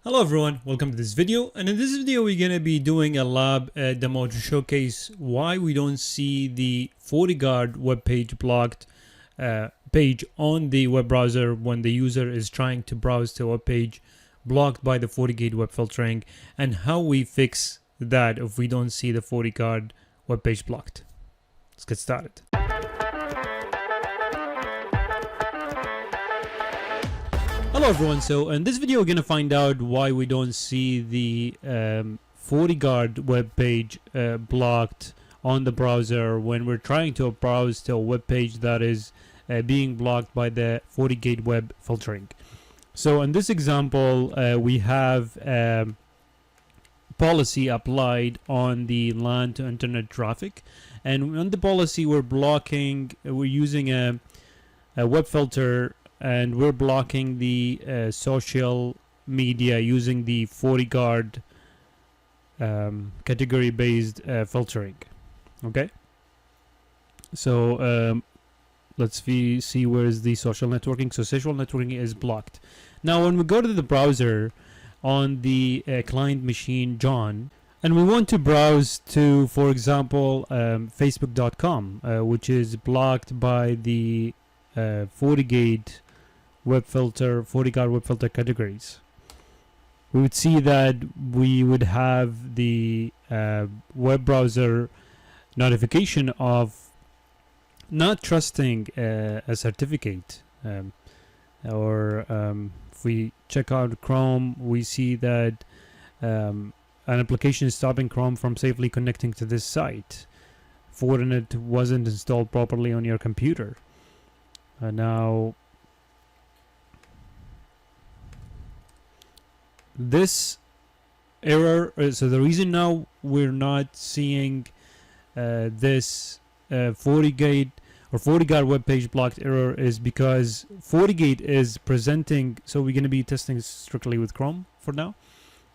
Hello everyone, welcome to this video, and in this video we're going to be doing a lab demo to showcase why we don't see the FortiGuard web page blocked page on the web browser when the user is trying to browse to a web page blocked by the FortiGate web filtering, and how we fix that if we don't see the FortiGuard web page blocked. Let's get started. Hello everyone, so in this video we're going to find out why we don't see the FortiGuard web page blocked on the browser when we're trying to browse to a web page that is being blocked by the FortiGate web filtering. So in this example we have policy applied on the LAN to internet traffic, and on the policy we're using a web filter, and we're blocking the social media using the FortiGuard category-based filtering. Okay, so let's see where is the social networking. So social networking is blocked. Now when we go to the browser on the client machine John, and we want to browse to, for example, facebook.com, which is blocked by the FortiGate web filter, FortiGuard web filter categories, we would see that we would have the web browser notification of not trusting a certificate, or if we check out Chrome, we see that an application is stopping Chrome from safely connecting to this site. Fortinet wasn't installed properly on your computer. Now this error, so the reason now we're not seeing this FortiGate or FortiGuard web page blocked error is because FortiGate is presenting, so we're going to be testing strictly with Chrome for now.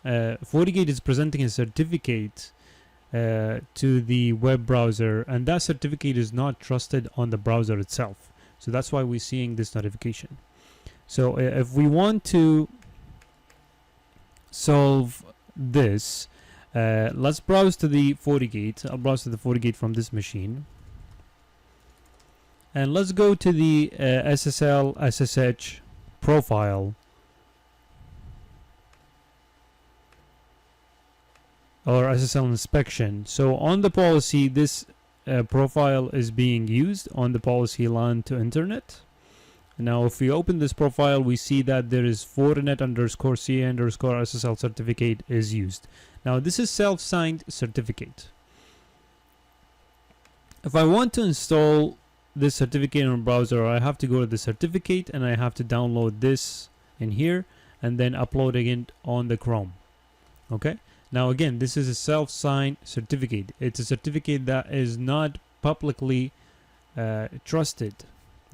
FortiGate is presenting a certificate to the web browser, and that certificate is not trusted on the browser itself. So that's why we're seeing this notification. So if we want to solve this, let's browse to the FortiGate. I'll browse to the FortiGate from this machine, and let's go to the SSL SSH profile, or SSL inspection. So on the policy, this profile is being used on the policy LAN to internet. Now if we open this profile, we see that there is Fortinet_CA_SSL certificate is used. Now this is self-signed certificate. If I want to install this certificate in a browser, I have to go to the certificate and I have to download this in here and then upload it on the Chrome. Okay, now again, this is a self-signed certificate. It's a certificate that is not publicly trusted.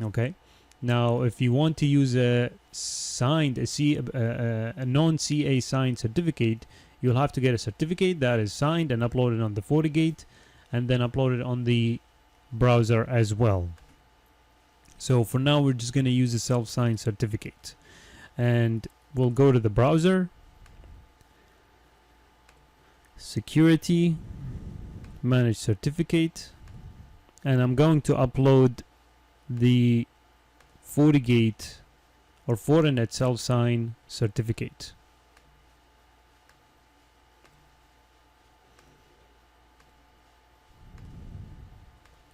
Okay, now if you want to use a signed, a non-CA signed certificate, you'll have to get a certificate that is signed and upload it on the FortiGate, and then upload it on the browser as well. So for now we're just going to use a self-signed certificate, and we'll go to the browser, security, manage certificate, and I'm going to upload the FortiGate or Fortinet self-sign certificate.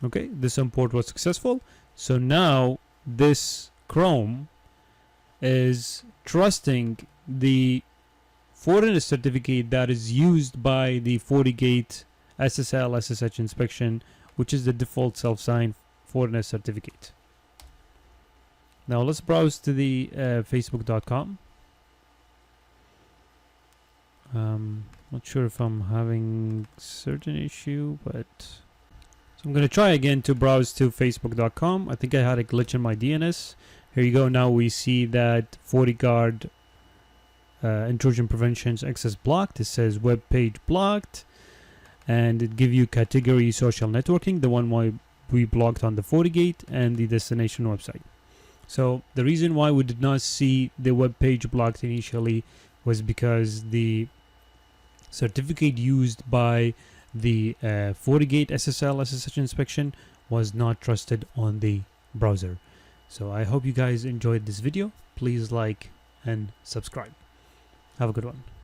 Okay, this import was successful. So now this Chrome is trusting the Fortinet certificate that is used by the FortiGate SSL SSH inspection, which is the default self-signed Fortinet certificate. Now let's browse to the facebook.com. Not sure if I'm having certain issue, but so I'm going to try again to browse to facebook.com. I think I had a glitch in my DNS. Here you go. Now we see that FortiGuard intrusion prevention access blocked. It says web page blocked, and it gives you category social networking, the one we blocked on the FortiGate, and the destination website. So the reason why we did not see the web page blocked initially was because the certificate used by the FortiGate SSL SSH inspection was not trusted on the browser. So I hope you guys enjoyed this video. Please like and subscribe. Have a good one.